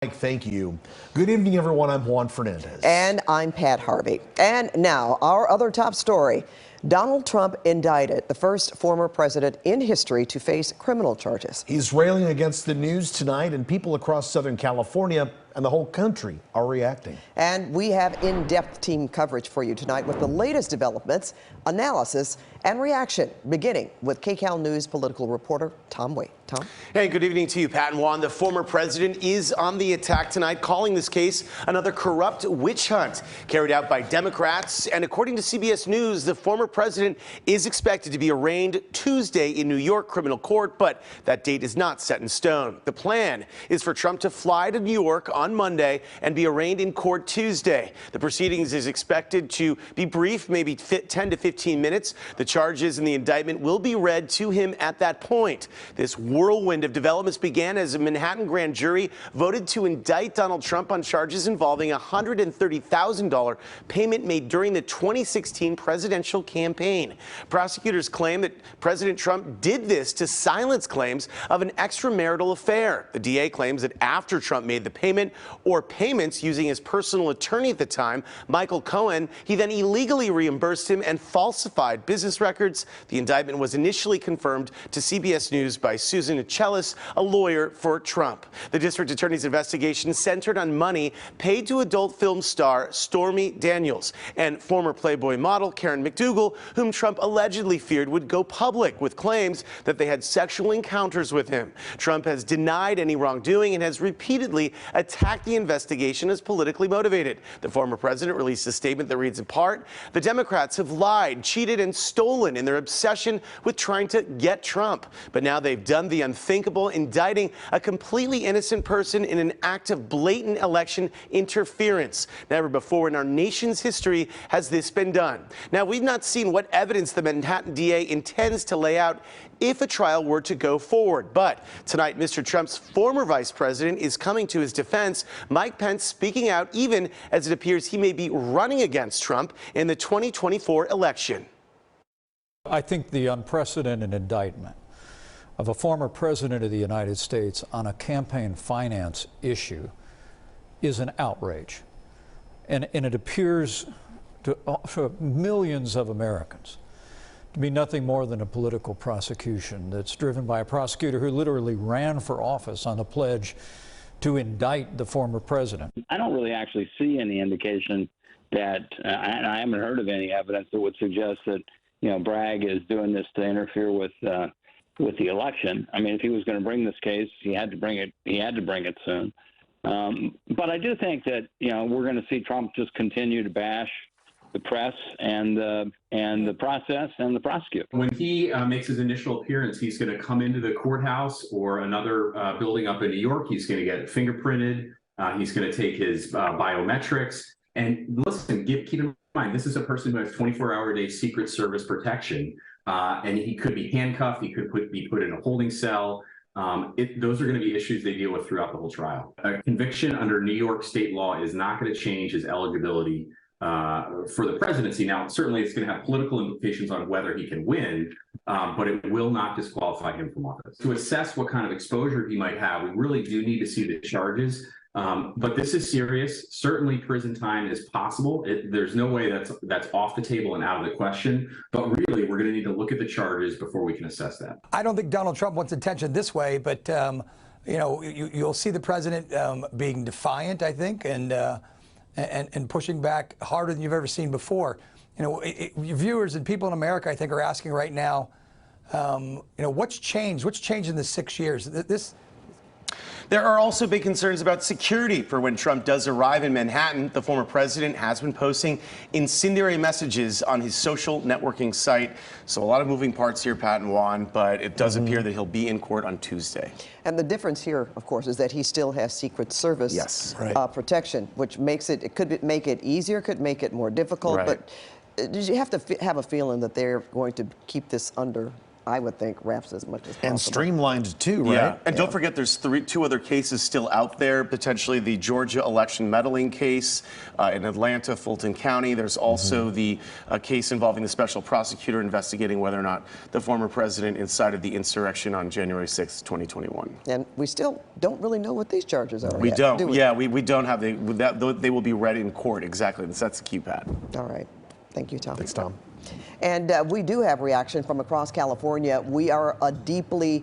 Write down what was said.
Mike, thank you. Good evening, everyone. I'm Juan Fernandez. And I'm Pat Harvey. And now, our other top story. Donald Trump indicted, the first former president in history to face criminal charges. He's railing against the news tonight, and people across Southern California and the whole country are reacting. And we have in-depth team coverage for you tonight with the latest developments, analysis, and reaction, beginning with KCAL News political reporter Tom Waite. Tom? Hey, good evening to you, Pat and Juan. The former president is on the attack tonight, calling this case another corrupt witch hunt carried out by Democrats. And according to CBS News, the former president is expected to be arraigned Tuesday in New York criminal court, but that date is not set in stone. The plan is for Trump to fly to New York on Monday and be arraigned in court Tuesday. The proceedings is expected to be brief, maybe 10 to 15 minutes. The charges in the indictment will be read to him at that point. This whirlwind of developments began as a Manhattan grand jury voted to indict Donald Trump on charges involving a $130,000 payment made during the 2016 presidential campaign. Prosecutors claim that President Trump did this to silence claims of an extramarital affair. The DA claims that after Trump made the payment or payments using his personal attorney at the time, Michael Cohen, he then illegally reimbursed him and falsified business records. The indictment was initially confirmed to CBS News by Susan Achilles, a lawyer for Trump. The district attorney's investigation centered on money paid to adult film star Stormy Daniels and former Playboy model Karen McDougal, whom Trump allegedly feared would go public with claims that they had sexual encounters with him. Trump has denied any wrongdoing and has repeatedly attacked the investigation as politically motivated. The former president released a statement that reads in part, "The Democrats have lied, cheated, and stolen in their obsession with trying to get Trump. But now they've done the unthinkable, indicting a completely innocent person in an act of blatant election interference. Never before in our nation's history has this been done." Now, we've not seen what evidence the Manhattan DA intends to lay out if a trial were to go forward. But tonight, Mr. Trump's former vice president is coming to his defense, Mike Pence speaking out even as it appears he may be running against Trump in the 2024 election. I think the unprecedented indictment of a former president of the United States on a campaign finance issue is an outrage. And it appears to millions of Americans to be nothing more than a political prosecution that's driven by a prosecutor who literally ran for office on the pledge to indict the former president. I don't really actually see any indication that, and I haven't heard of any evidence that would suggest that, Bragg is doing this to interfere with the election. I mean, if he was going to bring this case, he had to bring it. He had to bring it soon. But I do think that we're going to see Trump just continue to bash the press and the process and the prosecutor. When he makes his initial appearance, he's going to come into the courthouse or another building up in New York. He's going to get fingerprinted. He's going to take his biometrics. And listen, keep in mind, this is a person who has 24-hour-a-day Secret Service protection, and he could be handcuffed. He could be put in a holding cell. Those are going to be issues they deal with throughout the whole trial. A conviction under New York state law is not going to change his eligibility for the presidency. Now, certainly it's going to have political implications on whether he can win, but it will not disqualify him from office. To assess what kind of exposure he might have, we really do need to see the charges. But this is serious. Certainly prison time is possible. There's no way that's off the table and out of the question. But really, we're going to need to look at the charges before we can assess that. I don't think Donald Trump wants attention this way, but you'll see the president being defiant, I think, and pushing back harder than you've ever seen before. Viewers and people in America, I think, are asking right now, what's changed? What's changed in the 6 years? There are also big concerns about security for when Trump does arrive in Manhattan. The former president has been posting incendiary messages on his social networking site. So a lot of moving parts here, Pat and Juan, but it does appear that he'll be in court on Tuesday. And the difference here, of course, is that he still has Secret Service protection, which makes it could make it easier, could make it more difficult. Right. But you have to have a feeling that they're going to keep this under I would think, wraps as much as possible. And streamlined too, right? Yeah, and don't forget there's two other cases still out there, potentially the Georgia election meddling case in Atlanta, Fulton County. There's also the case involving the special prosecutor investigating whether or not the former president incited the insurrection on January 6th, 2021. And we still don't really know what these charges are We yet, don't. do we? Yeah, we don't have they will be read in court. Exactly. That's the key, Pat. All right. Thank you, Tom. Thanks, Tom. And we do have reaction from across California. We are a deeply